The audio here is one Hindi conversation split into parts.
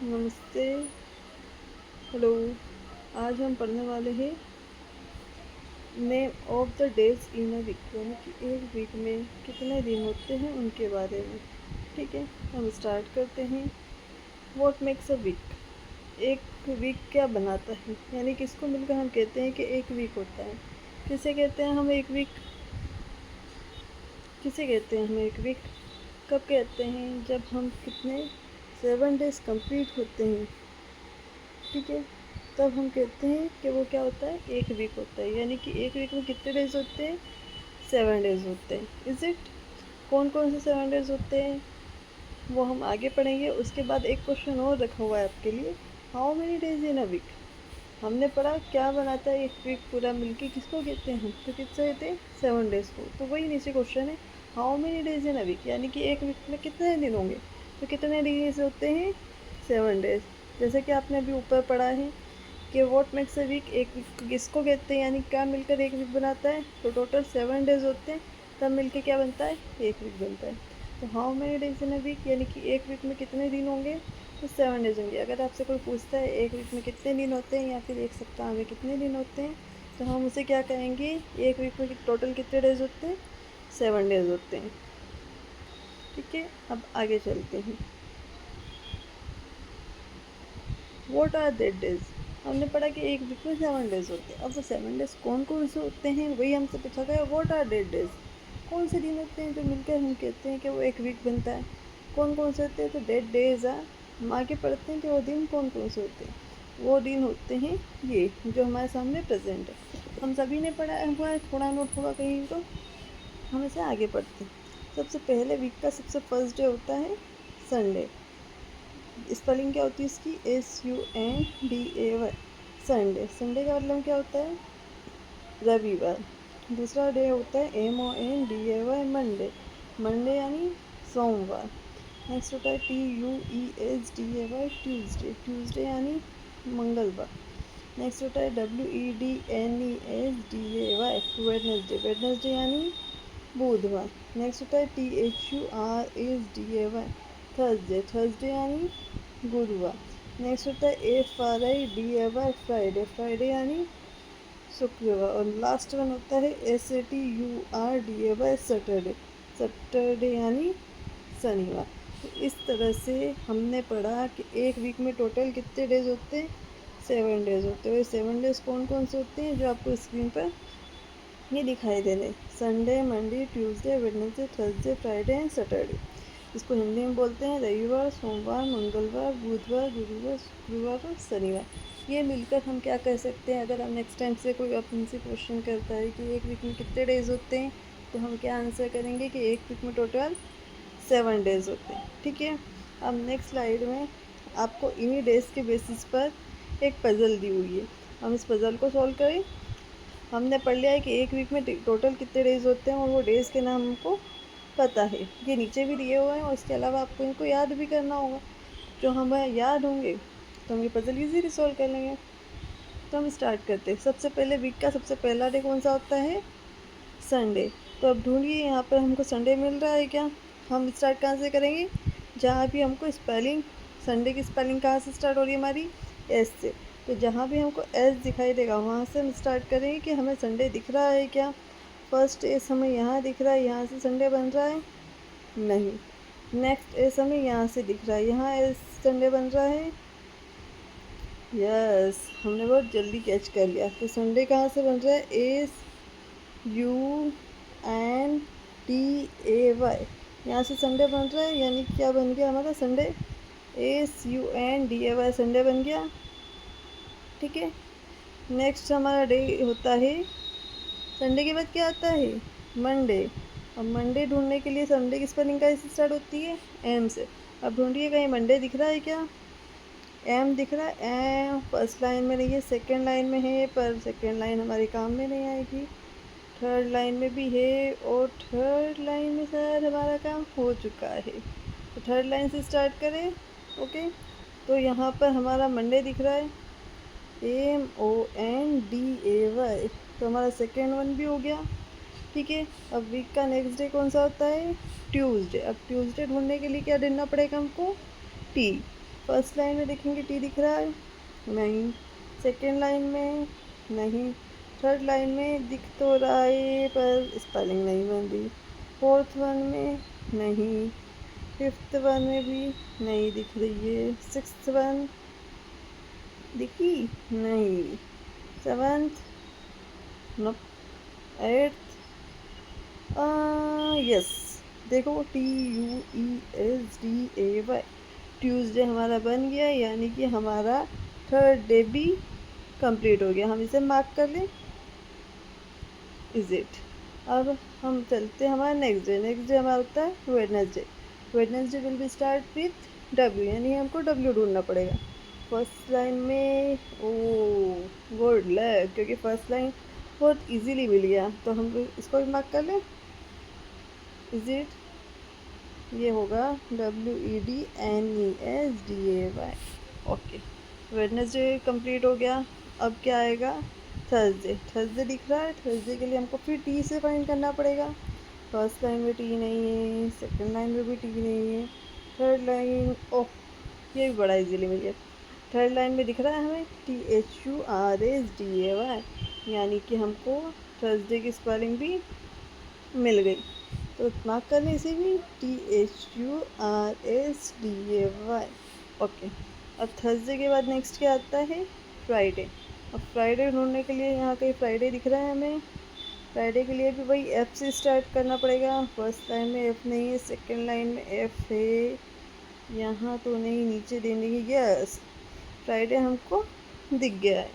नमस्ते। हेलो। आज हम पढ़ने वाले हैं name of the days in a week, यानी कि एक वीक में कितने दिन होते हैं उनके बारे में। ठीक है, हम स्टार्ट करते हैं। What makes a week? एक वीक क्या बनाता है, यानी कि इसको मिलकर हम कहते हैं कि एक वीक होता है। किसे कहते हैं हम एक वीक? किसे कहते हैं हम एक वीक? कब कहते हैं? जब हम कितने 7 डेज कंप्लीट होते हैं, ठीक है, तब हम कहते हैं कि वो क्या होता है, एक वीक होता है। यानी कि एक वीक में कितने डेज होते हैं? 7 डेज होते हैं। Is it? कौन कौन से 7 डेज होते हैं वो हम आगे पढ़ेंगे। उसके बाद एक क्वेश्चन और रखा हुआ है आपके लिए, how many days in a week. हमने पढ़ा क्या बनाता है एक वीक पूरा मिलके, किसको कहते हैं हम, तो किससे कहते हैं? 7 डेज को। तो वही नीचे क्वेश्चन है, how many days in a week, यानी कि एक वीक में कितने दिन होंगे। तो कितने डेज होते हैं? 7 डेज। जैसे कि आपने अभी ऊपर पढ़ा है कि व्हाट मेक्स अ वीक, एक वीक किसको कहते हैं, यानी क्या मिलकर एक वीक बनाता है। तो टोटल 7 डेज होते हैं, तब मिलके क्या बनता है? एक वीक बनता है। तो how many days in a week, यानी कि एक वीक में कितने दिन होंगे, तो 7 डेज होंगे। अगर आपसे कोई पूछता है एक वीक में कितने दिन होते हैं या फिर एक सप्ताह में कितने दिन होते हैं, तो हम उसे क्या कहेंगे, एक वीक में टोटल कितने डेज होते हैं? 7 डेज होते हैं। ठीक है, अब आगे चलते हैं। What are that days? हमने पढ़ा कि एक वीक में 7 डेज होते हैं। अब वो 7 डेज कौन कौन से होते हैं वही हमसे पूछा गया। व्हाट आर दैट डेज, कौन से दिन होते हैं जो मिलकर हम कहते हैं कि वो एक वीक बनता है। कौन कौन से होते हैं? तो डेट डेज आर, हम आगे पढ़ते हैं कि वो दिन कौन कौन से होते हैं। वो दिन होते हैं ये जो हमारे सामने प्रेजेंट है। हम सभी ने पढ़ा हुआ है, थोड़ा नोट होगा कहीं तो हम इसे आगे पढ़ते हैं। सबसे पहले वीक का सबसे फर्स्ट डे होता है संडे। स्पेलिंग क्या होती है इसकी? SUNDAY, Sunday. संडे का मतलब क्या होता है? रविवार। दूसरा डे होता है MONDAY, मंडे। मंडे यानी सोमवार। नेक्स्ट होता है TUESDAY, ट्यूसडे। ट्यूसडे यानी मंगलवार। नेक्स्ट होता है WEDNESDAY, वेडनेसडे। वेडनेसडे यानी बुधवार। नेक्स्ट होता है THURSDAY, थर्सडे। थर्सडे यानी गुरुवार। नेक्स्ट होता है FRIDAY, फ्राइडे। फ्राइडे यानी शुक्रवार। और लास्ट वन होता है SATURDAY, सैटरडे। सैटरडे यानी शनिवार। तो इस तरह से हमने पढ़ा कि एक वीक में टोटल कितने डेज होते हैं? 7 डेज होते हैं। 7 डेज कौन कौन से होते हैं जो आपको स्क्रीन पर ये दिखाई दे रहे? Sunday, Monday, Tuesday, Wednesday, Thursday, Friday and Saturday. इसको हिंदी में बोलते हैं रविवार, सोमवार, मंगलवार, बुधवार, गुरुवार, शुक्रवार और शनिवार। ये मिलकर हम क्या कह सकते हैं, अगर हम नेक्स्ट टाइम से कोई अपन से क्वेश्चन करता है कि एक वीक में कितने डेज होते हैं, तो हम क्या आंसर करेंगे कि एक वीक में टोटल 7 डेज होते हैं। ठीक है, अब नेक्स्ट स्लाइड में आपको इन्हीं डेज के बेसिस पर एक पज़ल दी हुई है। हम इस पज़ल को सॉल्व करें। हमने पढ़ लिया है कि एक वीक में टोटल कितने डेज होते हैं और वो डेज़ के नाम हमको पता है, ये नीचे भी दिए हुए हैं। और इसके अलावा आपको इनको याद भी करना होगा। जो हमें याद होंगे तो हम ये पजल ईजीली सॉल्व कर लेंगे। तो हम स्टार्ट करते हैं। सबसे पहले वीक का सबसे पहला डे कौन सा होता है? संडे। तो अब ढूंढिए यहाँ पर हमको संडे मिल रहा है क्या। हम स्टार्ट कहाँ से करेंगे? जहाँ भी हमको स्पेलिंग, संडे की स्पेलिंग कहाँ से स्टार्ट हो रही है हमारी? एस से। तो जहाँ भी हमको एस दिखाई देगा वहाँ से हम स्टार्ट करेंगे कि हमें संडे दिख रहा है क्या। फर्स्ट एस हमें यहाँ दिख रहा है, यहाँ से संडे बन रहा है? नहीं। नेक्स्ट एस हमें यहाँ से दिख रहा है, यहाँ एस संडे बन रहा है? यस, हमने बहुत जल्दी कैच कर लिया। तो संडे कहाँ से बन रहा है? SUNDAY, यहाँ से संडे बन रहा है, यानी क्या बन गया हमारा संडे? SUNDAY, संडे बन गया। ठीक है, नेक्स्ट हमारा डे होता है, संडे के बाद क्या आता है? मंडे। अब मंडे ढूंढने के लिए संडे की स्पेलिंग कैसे स्टार्ट होती है? एम से। अब ढूंढिए कहीं मंडे दिख रहा है क्या? एम दिख रहा है? एम फर्स्ट लाइन में नहीं है, सेकेंड लाइन में है, पर सेकेंड लाइन हमारे काम में नहीं आएगी। थर्ड लाइन में भी है, और थर्ड लाइन में शायद हमारा काम हो चुका है। तो थर्ड लाइन से स्टार्ट करें। ओके, तो यहाँ पर हमारा मंडे दिख रहा है, MONDAY। तो हमारा सेकेंड वन भी हो गया। ठीक है, अब वीक का नेक्स्ट डे कौन सा होता है? ट्यूसडे। अब ट्यूसडे ढूंढने के लिए क्या ढूंढना पड़ेगा हमको? टी। फर्स्ट लाइन में देखेंगे टी दिख रहा है, नहीं। सेकेंड लाइन में नहीं। थर्ड लाइन में दिख तो रहा है पर स्पेलिंग नहीं बन रही। फोर्थ वन में नहीं। फिफ्थ वन में भी नहीं दिख रही है। सिक्स्थ वन दिखी नहीं। Seventh no. एट्थ यस, देखो TUESDAY, ट्यूसडे हमारा बन गया, यानी कि हमारा थर्ड डे भी कंप्लीट हो गया। हम इसे मार्क कर लें, इज इट। अब हम चलते हैं हमारा नेक्स्ट डे हमारा होता है Wednesday. Wednesday will be start with W, यानी हमको W ढूंढना पड़ेगा। फर्स्ट लाइन में ओ गुड लक, क्योंकि फर्स्ट लाइन बहुत इजीली मिल गया, तो हम इसको भी मार्क कर लें, इज इट। ये होगा WEDNESDAY। ओके, वेडनेसडे कंप्लीट हो गया। अब क्या आएगा, थर्सडे। थर्सडे दिख रहा है, थर्सडे के लिए हमको फिर टी से फाइंड करना पड़ेगा। फर्स्ट लाइन में टी नहीं है, सेकंड लाइन में भी टी नहीं है, थर्ड लाइन, ओह ये भी बड़ा इजीली मिल गया। थर्ड लाइन में दिख रहा है हमें THURSDAY, यानी कि हमको थर्सडे की स्पेलिंग भी मिल गई, तो मार्क कर लें इसे भी THURSDAY। ओके, अब थर्सडे के बाद नेक्स्ट क्या आता है, फ्राइडे। अब फ्राइडे ढूंढने के लिए यहाँ कहीं फ्राइडे दिख रहा है हमें। फ्राइडे के लिए भी वही F से स्टार्ट करना पड़ेगा। फर्स्ट लाइन में F नहीं है, सेकेंड लाइन में F है, यहाँ तो नहीं, नीचे देने की, यस फ्राइडे हमको दिख गया है।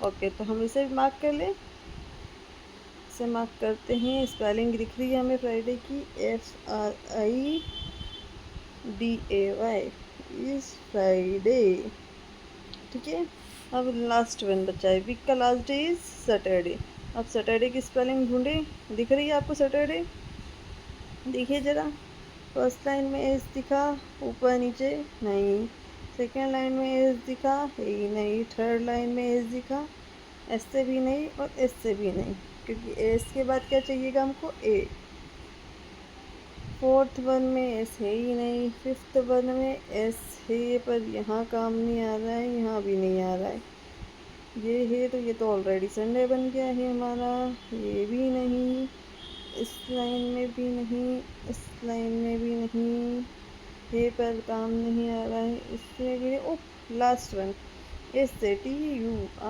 ओके, तो हम इसे मार्क कर लें, इसे मार्क करते हैं। स्पेलिंग दिख रही है हमें फ्राइडे की, FRIDAY इज फ्राइडे, ठीक है। अब लास्ट वन बचा है, वीक का लास्ट डे इज सैटरडे। अब सैटरडे की स्पेलिंग ढूंढे, दिख रही है आपको सैटरडे, देखिए ज़रा। फर्स्ट लाइन में एस दिखा, ऊपर नीचे नहीं। सेकेंड लाइन में एस दिखा, ही नहीं। थर्ड लाइन में एस दिखा, एस से भी नहीं और एस से भी नहीं, क्योंकि एस के बाद क्या चाहिएगा हमको, ए। फोर्थ वन में एस है ही नहीं। फिफ्थ वन में एस है पर यहाँ काम नहीं आ रहा है, यहाँ भी नहीं आ रहा है। ये है तो ये तो ऑलरेडी संडे बन गया है हमारा, ये भी नहीं, इस लाइन में भी नहीं, इस लाइन में भी नहीं, ये पर काम नहीं आ रहा है, इसमें भी नहीं। ओह, लास्ट वन SATURDAY,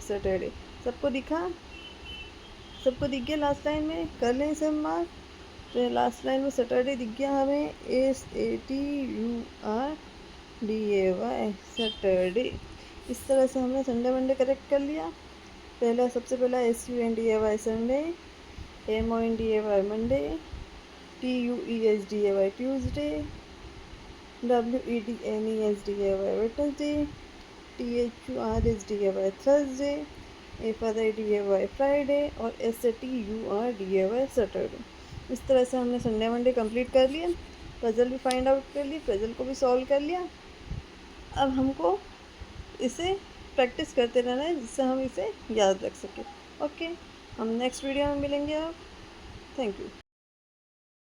सैटरडे। सबको दिखा, सबको दिख गया लास्ट लाइन में, कर लें इसे मार्क। तो लास्ट लाइन में सैटरडे दिख गया हमें, SATURDAY, सैटरडे। इस तरह से हमने संडे मंडे करेक्ट कर लिया। पहला, सबसे पहला SUNDAY Sunday, MONDAY Monday, TUESDAY Tuesday, WEDNESDAY Wednesday, THURSDAY Thursday, FRIDAY Friday और SATURDAY सैटरडे। इस तरह से हमने संडे मंडे कंप्लीट कर लिया। पजल भी फाइंड आउट कर ली, पजल को भी सॉल्व कर लिया। अब हमको इसे प्रैक्टिस करते रहना है, जिससे हम इसे याद रख सकें। ओके, हम नेक्स्ट वीडियो में मिलेंगे। अब थैंक यू।